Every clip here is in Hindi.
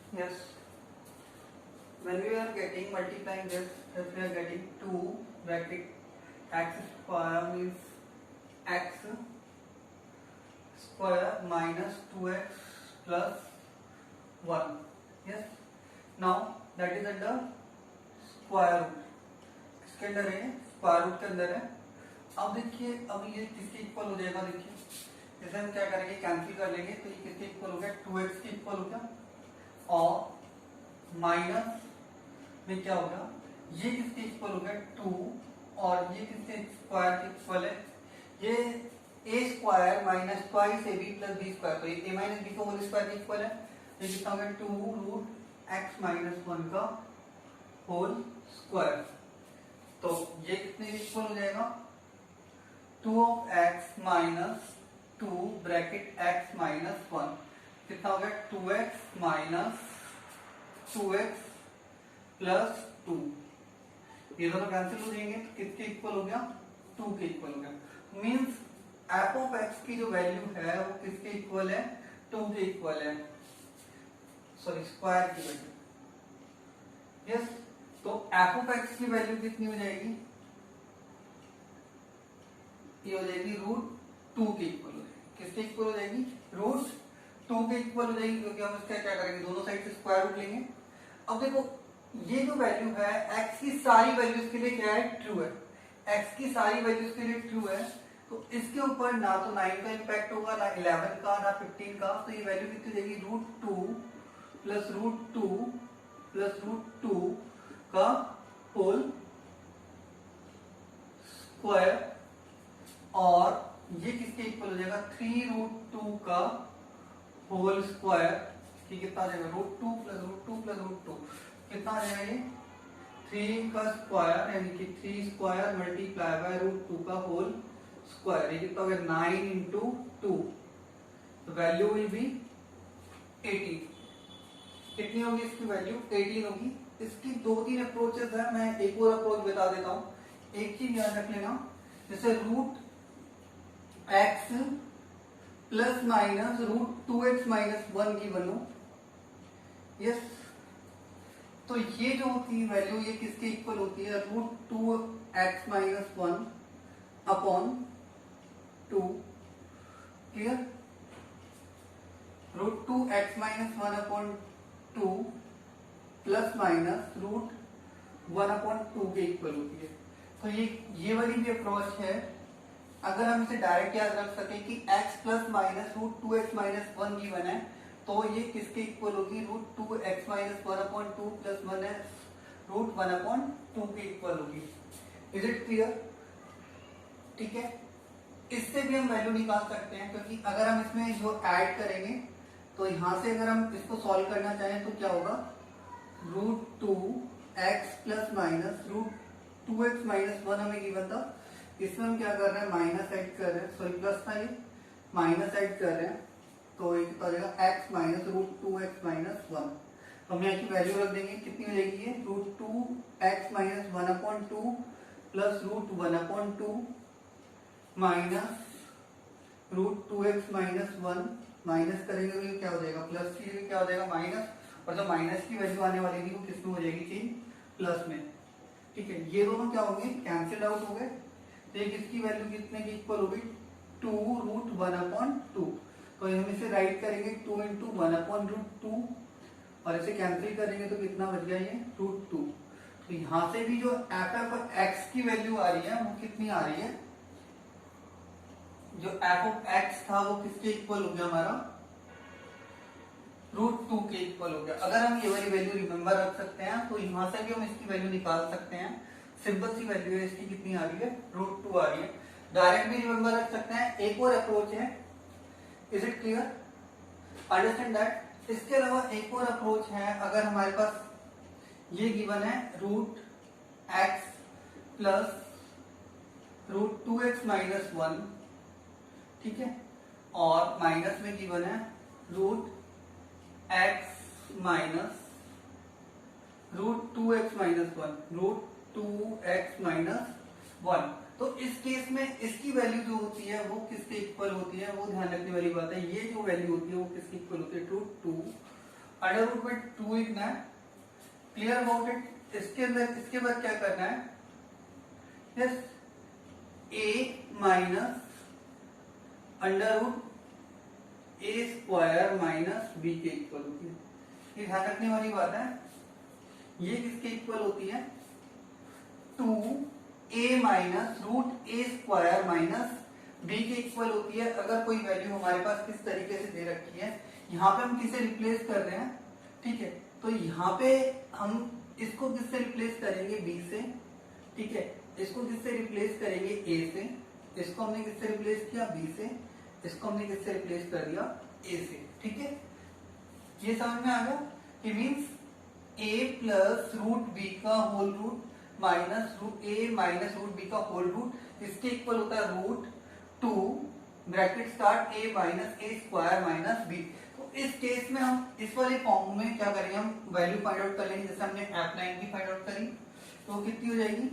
Yes. When we are getting multiplying this, if we are getting 2 bracket x square means x square minus 2x plus 1. Yes. Now that is under square root, किसके अंदर है? स्क्वायर रूट के अंदर है। अब देखिए, अब ये किसके इक्वल हो जाएगा? देखिए जैसे हम क्या करेंगे, कैंसिल कर लेंगे, तो ये किसके इक्वल हो गया? 2x के इक्वल हो गया, और माइनस में क्या होगा, ये किसके इक्वल हो गया? 2, और ये किसके स्क्वायर के इक्वल है? ये A square minus twice A B plus B square, तो ये ए माइनस बी का होल स्क्वायर के इक्वल है। ये कितना हो गया? 2 रूट एक्स माइनस 1 का होल स्क्वायर। तो ये कितने इक्वल हो जाएगा? 2 of x minus 2 bracket x minus 1 कितना हो गया? 2x minus 2x plus 2। ये दोनों कैंसिल हो जाएंगे, तो किसके इक्वल हो गया? 2 के इक्वल हो गया। मीन्स एफ ऑफ एक्स की जो वैल्यू है वो किसके इक्वल है? 2 के इक्वल है, सॉरी स्क्वायर की वैल्यू। यस, तो एफ ऑफ एक्स की वैल्यू कितनी हो जाएगी? ये हो जाएगी रूट 2 के इक्वल हो जाएगी। किसके इक्वल हो जाएगी? रूट 2 के इक्वल हो जाएगी, क्योंकि हम इसका क्या करेंगे, दोनों साइड से स्क्वायर रूट लेंगे। अब देखो ये जो वैल्यू है x की सारी वैल्यूज के लिए क्या है? ट्रू है। x की सारी वैल्यूज के लिए ट्रू है, तो इसके ऊपर ना तो 9 का इम्पैक्ट होगा, ना 11 का, ना 15 का। तो ये वैल्यू कितनी हो जाएगी? Root 2 plus root 2 plus root 2 का होल स्क्वायर, और ये किसके इक्वल हो जाएगा? 3 रूट 2 का होल स्क्वायर, कि कितना आ जाएगा? Root 2 plus root 2 plus root 2 कितना आ जाएगा? ये 3 का स्क्वायर, यानी कि 3 स्क्वायर मल्टीप्लाई बाय रूट 2 का होल स्क्वायर। ये कितना हो गया? 9 इंटू 2, तो वैल्यू विल बी 18। कितनी होगी इसकी वैल्यू? 18 होगी। इसकी 2-3 अप्रोचेस है, मैं एक और अप्रोच बता देता हूं। एक चीज याद रख लेना, जैसे root x plus minus root 2x minus 1 की वैल्यू। यस, तो ये जो होती है वैल्यू, ये किसके इक्वल होती है? Root 2x minus 1 upon 2। Clear? Root 2x minus 1 upon 2 plus minus root 1 upon 2 के इक्वल होती है। तो ये वाली भी अप्रोच है। अगर हम इसे डायरेक्ट याद रख सके कि x plus minus root 2x minus 1 given है, तो ये किसके इक्वल होगी? Root 2x minus 1 upon 2 plus 1 है रूट 1 अपॉन 2 के इक्वल होगी। Is it clear? ठीक है, इससे भी हम वैल्यू निकाल सकते हैं, क्योंकि अगर हम इसमें जो ऐड करेंगे, तो यहां से अगर हम इसको सॉल्व करना चाहें तो क्या होगा? Root 2x plus minus root 2x minus 1 हमें गिवन था, इसमें हम क्या कर रहे हैं? माइनस ऐड कर रहे हैं, सॉरी प्लस था, ये माइनस ऐड कर रहे हैं, तो ये कितना हो जाएगा? x minus root 2x minus 1। तो हम यहाँ की वैल्यू रख देंगे, कितनी हो जाएगी ये? Root 2x minus 1 upon 2 plus root 1 upon 2 minus root 2x minus 1, minus करेंगे तो ये क्या हो जाएगा? प्लस की क्या हो जाएगा? माइनस, और जो माइनस की वैल्यू आने वाली थी वो किसमें हो जाएगी? चेंज प्लस में। ठीक है, ये दोनों क्या होंगे? कैंसिल आउट हो गए। तो ये किसकी वैल्यू कितने की इक्वल होगी? 2 रूट 1 अपॉन 2। तो हम इसे राइट करेंगे 2 इंटू 1 अपॉन रूट 2, और इसे कैंसिल करेंगे तो कितना बच गया? ये रूट 2। तो यहां से भी जो एफ ऑफ एक्स की वैल्यू आ रही है वो कितनी आ रही है? जो एफ ऑफ एक्स था वो किसके इक्वल हो गया? हमारा रूट 2 के इक्वल हो गया। अगर हम ये वाली वैल्यू रिमेंबर रख सकते हैं, तो यहां से भी हम इसकी वैल्यू निकाल सकते हैं। सिंपल सी वैल्यू है इसकी, कितनी आ रही है? रूट 2 आ रही है। डायरेक्ट भी रिमेंबर रख सकते हैं। एक और अप्रोच है, is it clear? Understand that. इसके अलावा एक और अप्रोच है, अगर हमारे पास ये गिवन है root x plus root 2x minus 1, ठीक है, और माइनस में गिवन है root x minus root 2x minus 1, root 2x minus 1। तो इस केस में इसकी वैल्यू जो होती है वो किसके इक्वल होती है? वो ध्यान रखने वाली बात है। ये जो वैल्यू होती है वो किसके इक्वल होती है? रूट 2 अंडर रूट में 2 लिखना है, क्लियर अबाउट इट। इसके अंदर इसके बाद क्या करना है, यस ए माइनस अंडर रूट ए स्क्वायर माइनस बी के इक्वल होती है। ये ध्यान रखने वाली बात है, ये किसके इक्वल होती है, 2a माइनस रूट ए स्क्वायर माइनस बी के इक्वल होती है। अगर कोई वैल्यू हमारे पास किस तरीके से दे रखी है, यहाँ पे हम किसे रिप्लेस कर रहे हैं, ठीक है, तो यहाँ पे हम इसको किससे रिप्लेस करेंगे, b से, ठीक है, इसको किससे रिप्लेस करेंगे, a से, इसको हमने किससे रिप्लेस किया, b से, इसको हमने किससे रिप्लेस कर दिया, a से, ठीक है। ये समझ में आ गया कि means a plus root B का whole root minus root A minus root B का होल रूट, इसके इक्वल होता है root 2 bracket start a minus A square minus B. तो इस केस में हम इस वाले फॉर्म में क्या करेंगे, हम वैल्यू फाइंड आउट कर लेंगे, जैसे हमने f9 की फाइंड आउट करी, तो कितनी हो जाएगी,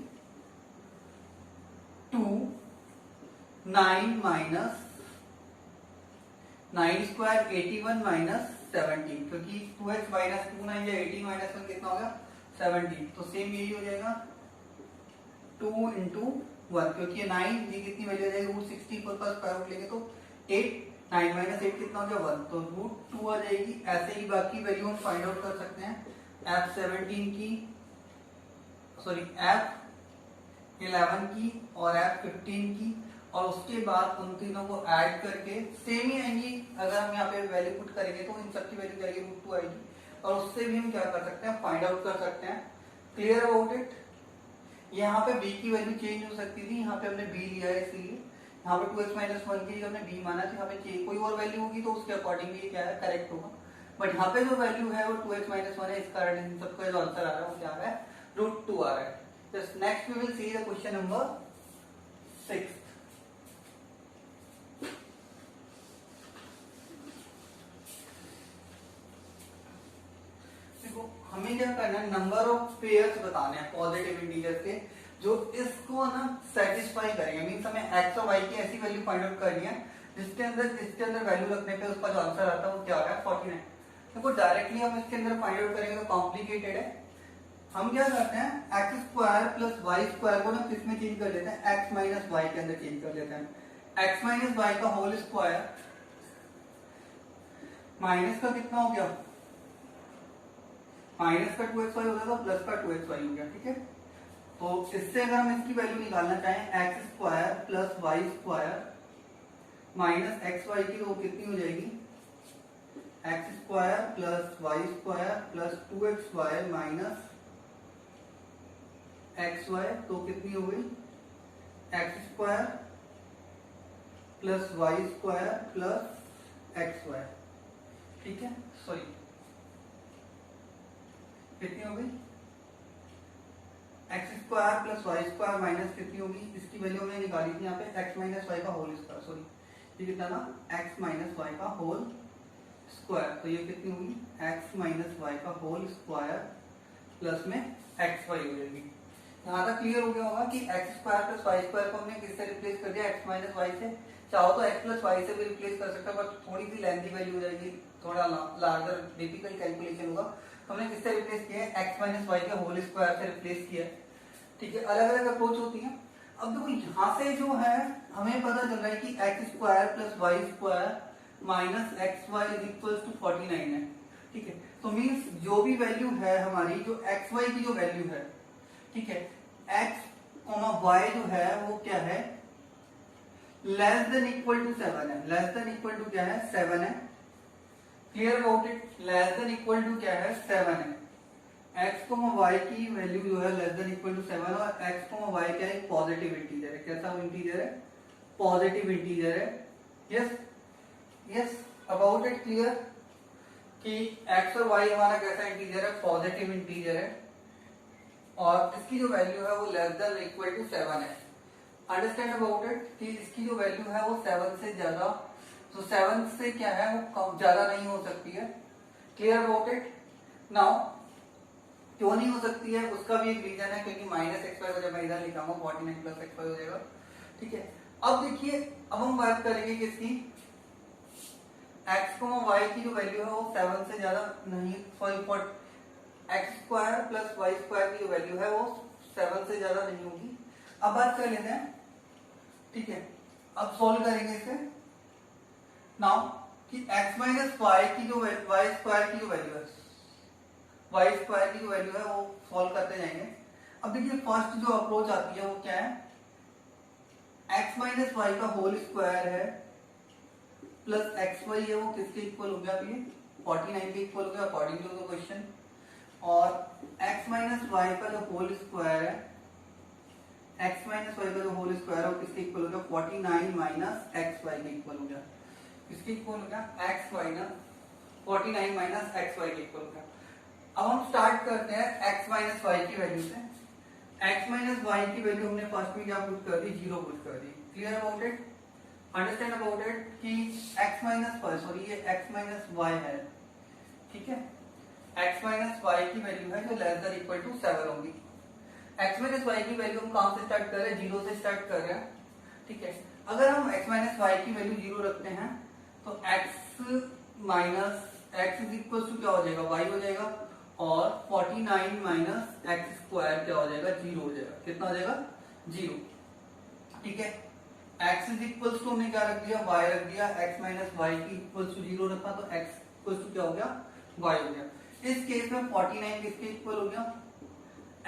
2 9 माइनस 9 स्क्वायर 81 माइनस 17, क्योंकि 2x माइनस 2 9 या 18 माइनस 1 कितना होगा, 17। तो सेम यही हो जाएगा 2 इंटू 1, क्योंकि ये 9, ये कितनी वैल्यू आ जाएगी, रूट 64 का स्क्वायर रूट लेंगे तो 8, 9 माइनस 8 कितना हो गया, 1, तो रूट 2 आ जाएगी। ऐसे ही बाकी वैल्यू हम फाइंड आउट कर सकते हैं, f17 की, सॉरी f11 की और f15 की, और उसके बाद उन तीनों को ऐड करके सेम ही आएंगी। अगर हम यहाँ पे वैल्यू पुट करेंगे तो इन सबकी वैल्यू करेंगे रूट 2 आएगी, और उससे भी हम क्या कर सकते हैं, फाइंड आउट कर सकते हैं। Clear about it. यहाँ पे b की वैल्यू चेंज हो सकती थी, यहाँ पे हमने b लिया है, इसलिए यहाँ पे 2x माइनस 1 की हमने b माना, तो यहाँ पे कोई और वैल्यू होगी तो उसके अकॉर्डिंग ये क्या है, करेक्ट होगा। बट यहाँ पे जो वैल्यू है वो 2x माइनस 1 है, इस कारण इन सबका जो आंसर आ रहा है वो क्या है, रूट 2 आ रहा है। Just next we will see the question number 6। हमें क्या करना है, नंबर ऑफ पेयर्स बताने हैं पॉजिटिव इंटीजर्स के, जो इसको ना सेटिस्फाई करेंगे। मींस हमें x और y की ऐसी वैल्यू फाइंड आउट करनी है जिसके अंदर वैल्यू रखने पे उसका जो आंसर आता है वो क्या आ रहा है, 49। देखो डायरेक्टली हम इसके अंदर फाइंड आउट करेंगे तो कॉम्प्लिकेटेड है। हम क्या करते हैं, x square plus y square को ना किसमें चेंज कर लेते हैं, एक्स माइनस वाई के अंदर चेंज कर लेते हैं। एक्स माइनस वाई का होल स्क्वायर माइनस का कितना हो गया, माइनस का 2xy हो गया तो प्लस का 2xy हो गया, ठीक है। तो इससे अगर हम इसकी वैल्यू निकालना चाहें, x square plus y square minus x y की, तो कितनी हो जाएगी, x square plus y square plus 2xy minus x y, तो कितनी हो गई, x square plus y square plus x y, ठीक है। सॉरी कितनी हो गई, x square plus y square minus कितनी होगी, इसकी वैल्यू हमने निकाली थी यहाँ पे एक्स माइनस वाई का होल स्क्वायर, सॉरी ये कितना था, एक्स माइनस वाई का होल स्क्वायर, तो ये कितनी होगी, एक्स माइनस वाई का होल स्क्वायर प्लस में एक्स वाई हो जाएगी। यहाँ तक क्लियर हो गया होगा कि x square plus y square को हमने किससे रिप्लेस कर दिया, एक्स माइनस वाई से। चाहो तो एक्स प्लस वाई से भी रिप्लेस कर सकता है, बट थोड़ी सी लेंथी वैल्यू हो जाएगी, थोड़ा लार्जर डिफिकल्ट कैलकुलेशन होगा। हमने किससे रिप्लेस किया है, एक्स माइनस वाई के होल स्क्वायर से रिप्लेस किया, ठीक है। अलग अलग अप्रोच होती है। अब देखो यहाँ से जो है हमें पता चल रहा है कि x square plus y square minus x y is equal to 49 है, ठीक है। तो मीन्स जो भी वैल्यू है हमारी, जो एक्स वाई की जो वैल्यू है, ठीक है, एक्स वाई जो है वो क्या है, लेस देन इक्वल टू 7 है। लेस देन इक्वल टू क्या है, 7 है। Clear about it, less than equal to क्या है, 7 है। एक्स वाई की वैल्यू जो है लेस देन इक्वल टू 7, और एक्स वाई क्या है, पॉजिटिव इंटीजर है। कैसा इंटीजर है, पॉजिटिव इंटीजर है। Yes yes about it clear कि एक्स और वाई हमारा कैसा इंटीजर है, पॉजिटिव इंटीजर है, और इसकी जो वैल्यू है वो लेस देन इक्वल टू 7 है। अंडरस्टैंड अबाउट इट कि इसकी जो वैल्यू है वो 7 से ज्यादा, तो 7 से क्या है वो ज्यादा नहीं हो सकती है। Clear about it. नाउ क्यों नहीं हो सकती है, उसका भी एक रीजन है, क्योंकि माइनस एक्स वाई को जब मैं इधर लिखाऊंगा 49 प्लस एक्स वाई हो जाएगा, ठीक है। अब देखिए, अब हम बात करेंगे किसकी, x y की जो वैल्यू है वो 7 से ज्यादा नहीं, sorry x square plus y square की जो वैल्यू है वो 7 से ज्यादा नहीं होगी। अब बात कर लेते हैं, ठीक है, अब सोल्व करेंगे इसे। नाउ कि x माइनस वाई की जो वाई स्क्वायर की जो वैल्यू है, वाई स्क्वायर की जो वैल्यू है वो सोल्व करते जाएंगे। अब देखिए फर्स्ट जो अप्रोच आती है वो क्या है, x माइनस वाई का होल स्क्वायर है प्लस एक्स वाई है वो किसके इक्वल हो गया, ये 49 के इक्वल हो गया अकॉर्डिंग टू द क्वेश्चन। और x माइनस वाई का जो होल स्क्वायर है, x माइनस वाई का जो होल स्क्वायर है वो किसके इक्वल हो गया, 49 माइनस एक्स वाई के इक्वल हो गया। किसके इक्वल हो गया, x minus 49 minus x Y के इक्वल हो गया। अब हम स्टार्ट करते हैं x माइनस वाई की वैल्यू से। x माइनस वाई की वैल्यू हमने फर्स्ट में क्या पुट कर दी, 0 पुट कर दी। Clear about it, understand about it कि x माइनस वाई, सॉरी ये x माइनस वाई है, ठीक है, x माइनस वाई की वैल्यू है जो लेस देन इक्वल टू 7 होगी। x माइनस वाई की वैल्यू हम कहां से स्टार्ट कर रहे हैं, 0 से स्टार्ट कर रहे हैं, ठीक है। अगर हम x माइनस वाई की वैल्यू 0 रखते हैं तो x minus x is equal to क्या हो जाएगा, y हो जाएगा, और 49 माइनस एक्स स्क्वायर क्या हो जाएगा, 0 हो जाएगा। कितना हो जाएगा, 0, ठीक है। x इज इक्वल टू हमने क्या रख दिया, y रख दिया, x माइनस वाई की इक्वल टू 0 रखा तो x इक्वल टू क्या हो गया, y हो गया। इस केस में 49 किसके इक्वल हो गया,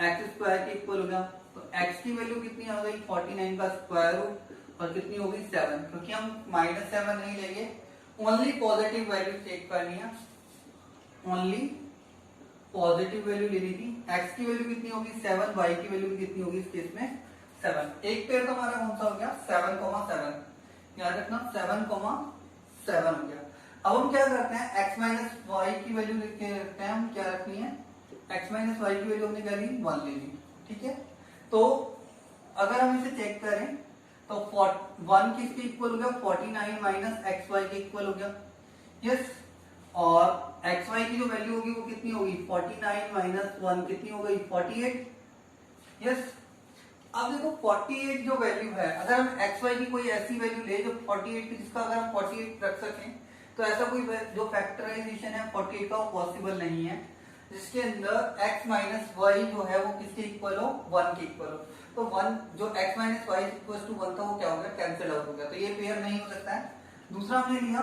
एक्स स्क्वायर के इक्वल हो गया। तो x की वैल्यू कितनी आ गई, 49 का स्क्वायर रूट और कितनी हो गई 7, क्योंकि हम -7 नहीं लेंगे, ओनली पॉजिटिव वैल्यू चेक करनी है, ओनली पॉजिटिव वैल्यू लेनी थी। x की वैल्यू कितनी होगी 7, y की वैल्यू भी कितनी होगी इस केस में 7। एक पेयर तो हमारा कौन सा हो गया 7,7, याद रखना 7,7 हो गया। अब हम क्या करते हैं, x माइनस वाई की वैल्यू लिखते हैं, हम क्या रखनी है, x माइनस वाई की वैल्यू हमने क्या ली, 1 ले ली, ठीक है। तो अगर हम इसे चेक करें तो 1 किसके इक्वल हो गया, 49 माइनस एक्स वाई के इक्वल हो गया, यस। और एक्स वाई की जो वैल्यू होगी वो कितनी होगी, 49 माइनस 1 कितनी हो गई, 48, यस। अब देखो 48 जो वैल्यू है, अगर हम एक्स वाई की कोई ऐसी वैल्यू ले जो 48 की, जिसका अगर हम 48 रख सकें, तो ऐसा कोई जो फैक्टराइजेशन है 48 का वो पॉसिबल नहीं है जिसके अंदर x माइनस वाई जो है वो किसके इक्वल हो, 1 के इक्वल हो। तो 1 जो x minus y equal to 1 था वो क्या हो गया, कैंसिल आउट हो गया, तो ये पेयर नहीं हो सकता है। दूसरा हमने लिया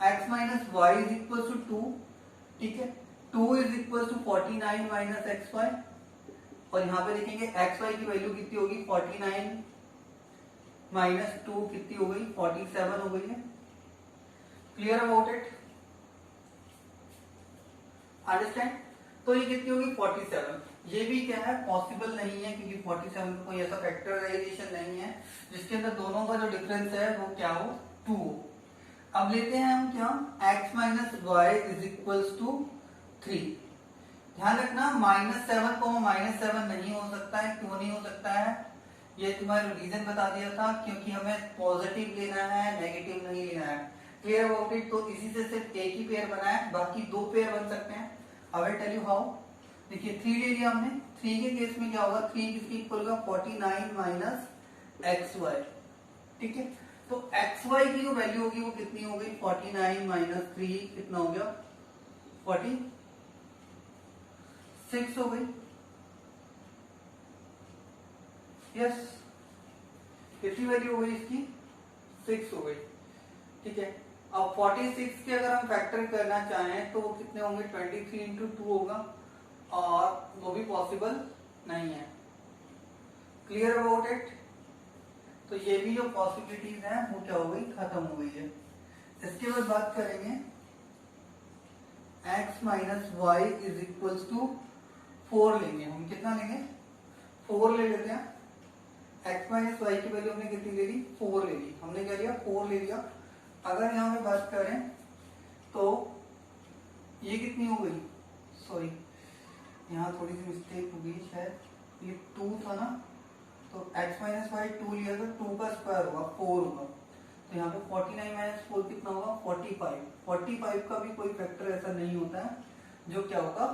x minus y is equal to 2, ठीक है, 2 is equal to 49 minus x y, और यहाँ पे देखेंगे एक्स वाई की वैल्यू कितनी होगी, 49 माइनस 2 कितनी हो गई, 47 हो गई है। Clear about it, understand. तो ये कितनी होगी 47। ये भी क्या है, पॉसिबल नहीं है, क्योंकि 47 का कोई ऐसा फैक्टराइजेशन नहीं है जिसके अंदर दोनों का जो डिफरेंस है वो क्या हो, 2 हो। अब लेते हैं हम क्या, x minus y is equal to 3। ध्यान रखना -7 को -7 नहीं हो सकता है, क्यों नहीं हो सकता है, ये तुम्हारे रीजन बता दिया था, क्योंकि हमें पॉजिटिव लेना है, नेगेटिव नहीं लेना है। Clear about it. तो इसी से सिर्फ एक ही पेयर बना है, बाकी 2 पेयर बन सकते हैं। I will tell you how. देखिए 3 ले लिया हमने, 3 के केस में क्या होगा, 3 किसके इक्वल होगा, 49 माइनस एक्स वाई, ठीक है। तो एक्स वाई की जो वैल्यू होगी वो कितनी हो गई, 49 माइनस 3 कितना हो गया, 46 हो गई, यस। कितनी वैल्यू हो गई इसकी, 6 हो गई, ठीक है। अब 46 के अगर हम फैक्टर करना चाहें तो वो कितने होंगे, 23 इंटू 2 होगा, और वो भी पॉसिबल नहीं है। Clear about it. तो ये भी जो पॉसिबिलिटीज हैं वो क्या हो गई, खत्म हो गई है। इसके बाद बात करेंगे x minus y is equal to 4 लेंगे हम, कितना लेंगे, 4 ले लेते हैं। x माइनस वाई की वैल्यू हमने कितनी ले ली, 4 ले ली, हमने क्या लिया, 4 ले लिया। अगर यहाँ पे बात करें तो ये कितनी हो गई, सॉरी यहाँ थोड़ी सी मिस्टेक हो गई शायद, ये 2 था ना, तो x माइनस वाई 2 लिया तो 2 का स्क्वायर होगा 4 होगा, तो यहाँ पे 49 माइनस 4 कितना होगा, 45। 45 का भी कोई फैक्टर ऐसा नहीं होता है जो क्या होगा,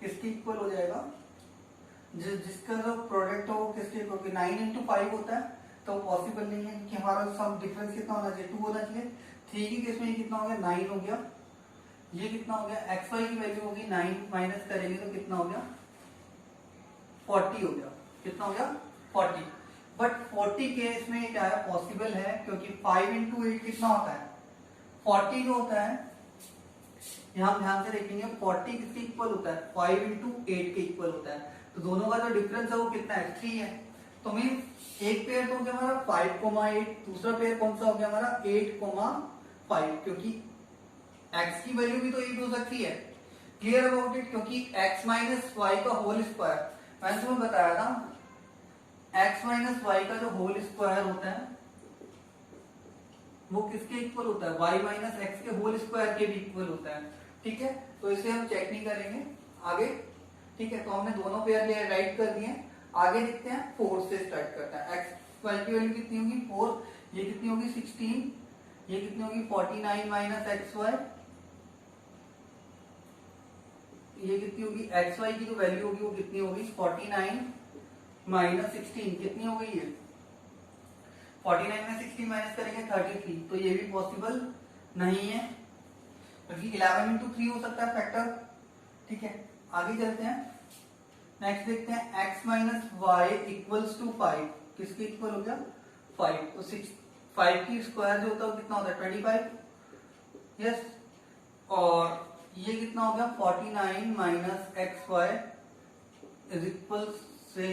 किसके इक्वल हो जाएगा, जिसका जो प्रोडक्ट हो वो किसके इक्वल, 9 इंटू 5 होता है, तो पॉसिबल नहीं है, कि हमारा सम डिफरेंस कितना होना चाहिए, 2 होना चाहिए। 3 के केस में ये कितना हो गया 9 हो गया, ये कितना हो गया एक्स वाई की वैल्यू होगी 9 माइनस करेंगे तो कितना हो गया 40 हो गया, कितना हो गया 40। बट 40 केस में क्या है पॉसिबल है क्योंकि 5 इंटू 8 कितना होता है 40 जो होता है, यहां ध्यान से देखेंगे 40 किसके इक्वल होता है 5 इंटू 8 के इक्वल होता है, तो दोनों का जो डिफरेंस है वो कितना है 3 है। तो मीन एक पेयर तो हो गया हमारा 5,8, दूसरा पेयर कौन सा हो गया हमारा 8,5, क्योंकि x की वैल्यू भी तो 8 हो सकती है। क्लियर अबाउट इट, क्योंकि x माइनस वाई का होल स्क्वायर, मैंने तुम्हें बताया था x माइनस वाई का जो होल स्क्वायर होता है वो किसके इक्वल होता है y माइनस एक्स के होल स्क्वायर के भी इक्वल होता है। ठीक है, तो इसे हम चेक नहीं करेंगे आगे। ठीक है, तो हमने दोनों पेयर राइट कर दिए, आगे देखते हैं 4 से स्टार्ट करते हैं। x वाई की वैल्यू कितनी होगी 4, ये कितनी होगी 16, ये कितनी होगी 49 माइनस एक्स वाई, ये कितनी होगी एक्स वाई की जो वैल्यू होगी वो कितनी होगी 49 माइनस 16, कितनी हो गई है 49 में 16 माइनस करेंगे 33, तो ये भी पॉसिबल नहीं है क्योंकि 11 इंटू 3 हो सकता है फैक्टर। ठीक है, आगे चलते हैं, नेक्स्ट देखते हैं x minus y equals to 5, किसके इक्वल हो गया 5, तो 5 की स्क्वायर जो होता है वो कितना होता है 25, यस, और ये कितना हो गया 49 minus x y is equal से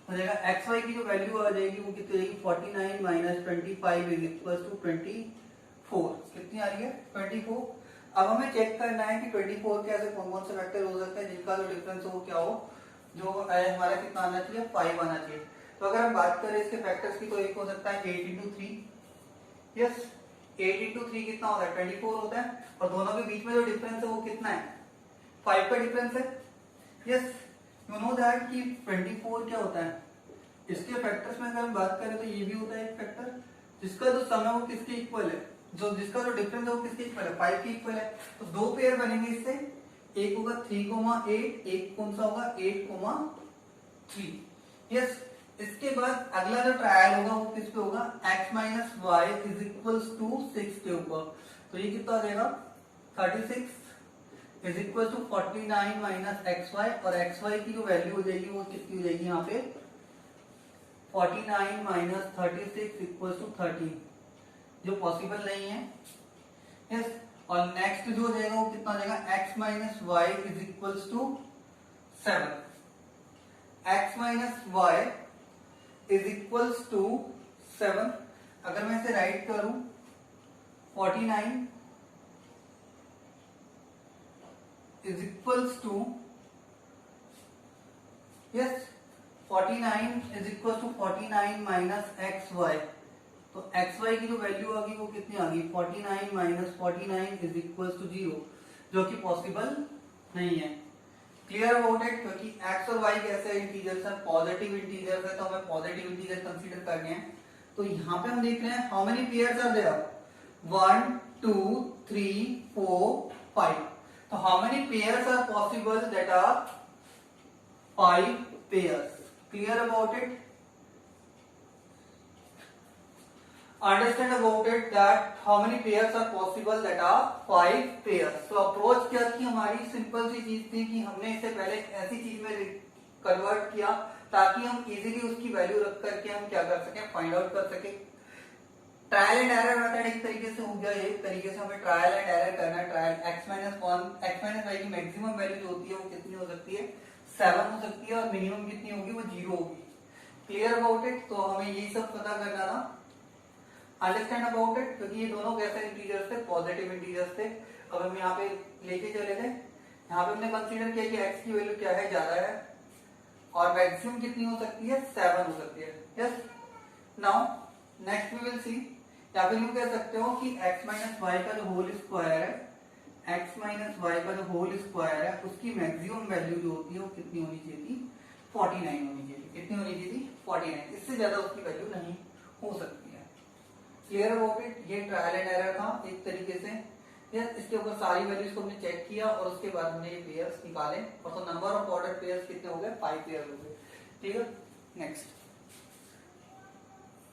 हो जाएगा एक्स वाई की जो वैल्यू आ जाएगी वो कितनी आएगी 49 माइनस 25 इज इक्वल टू 24, कितनी आ रही है 24। अब हमें चेक करना है कि 24 के ऐसे कौन कौन से फैक्टर हो सकते हैं जिनका जो डिफरेंस हो क्या हो, जो हमारा कितना आना चाहिए 5 आना चाहिए। तो अगर हम बात करें इसके फैक्टर्स की तो एक हो सकता है 8 इंटू 3, यस 8 इंटू 3 कितना होता है 24 होता है, और दोनों के बीच में जो डिफरेंस है वो कितना है 5 का डिफरेंस है। यस, यू नो दैट कि 24 क्या होता है, इसके फैक्टर्स में अगर हम बात करें तो ये भी होता है एक फैक्टर जिसका जो सम है वो किसके इक्वल है, जो जिसका जो डिफरेंस है वो किसके इक्वल है 5 के इक्वल है। तो दो पेयर बनेंगे इससे, एक होगा 3,8, एक कौन सा होगा 8,3। यस, इसके बाद अगला जो ट्रायल होगा वो किस पे होगा x minus y is equals to 6 के ऊपर, तो ये कितना हो जाएगा 36 is equal to 49 minus x y, और एक्स वाई की जो वैल्यू हो जाएगी वो कितनी हो जाएगी यहाँ पे 49 माइनस 36 इक्वल टू 13, जो पॉसिबल नहीं है। यस, और नेक्स्ट जो हो जाएगा वो कितना हो जाएगा x minus y is equals to 7, x minus y is equals to 7। अगर मैं इसे राइट करूं 49 is equals to, yes 49 is equal to 49 minus x y, तो एक्स वाई की जो वैल्यू आ गई वो कितनी आ गई 49 माइनस 49 इज इक्वल टू 0, जो कि पॉसिबल नहीं है। क्लियर अबाउट इट, क्योंकि x और y कैसे इंटीजर्स हैं पॉजिटिव इंटीजर्स है, तो हमें पॉजिटिव इंटीजर कंसीडर करने हैं। तो यहाँ पे हम देख रहे हैं how many pairs are there 1 2 3 4 5, तो how many pairs are possible that are 5 pairs. Clear about it, understand about it that how many pairs are possible that are 5 pairs। तो अप्रोच क्या थी हमारी, सिंपल सी चीज थी कि हमने इसे पहले ऐसी चीज में कन्वर्ट किया ताकि हम इजीली उसकी वैल्यू रख करके हम क्या कर सकें फाइंड आउट कर सके। ट्रायल एंड एरर मेथड एक तरीके से हो गया, एक तरीके से हमें ट्रायल एंड एरर करना है। ट्रायल x माइनस वाई की मैक्सिमम वैल्यू जो होती है वो कितनी हो सकती है 7 हो सकती है, और मिनिमम कितनी होगी वो 0 होगी। क्लियर अबाउट इट, तो हमें यही सब पता करना था, अंडरस्टैंड अबाउट इट, क्योंकि ये दोनों कैसे इंटीजर्स थे पॉजिटिव इंटीजर्स थे। अब हम यहाँ पे लेके चले थे, यहाँ पे हमने कंसीडर किया कि x की वैल्यू क्या है ज्यादा है, और मैक्सिमम कितनी हो सकती है 7 हो सकती है। Yes, now next we will see, या फिर यूं कह सकते हो कि x माइनस वाई का जो होल स्क्वायर है, x माइनस वाई का जो होल स्क्वायर है उसकी मैक्सिमम वैल्यू जो होती है वो कितनी होनी चाहिए थी 49 होनी चाहिए। कितनी होनी चाहिए थी 49, इससे ज्यादा उसकी वैल्यू नहीं हो सकती है। क्लियर अबाउट इट, ये ट्रायल एंड एरर था एक तरीके से। यस, इसके ऊपर सारी वैल्यूज को हमने चेक किया और उसके बाद हमने ये पेयर्स निकाले, और तो नंबर ऑफ ऑर्डर पेयर्स कितने हो गए 5 पेयर हो गए। ठीक है, नेक्स्ट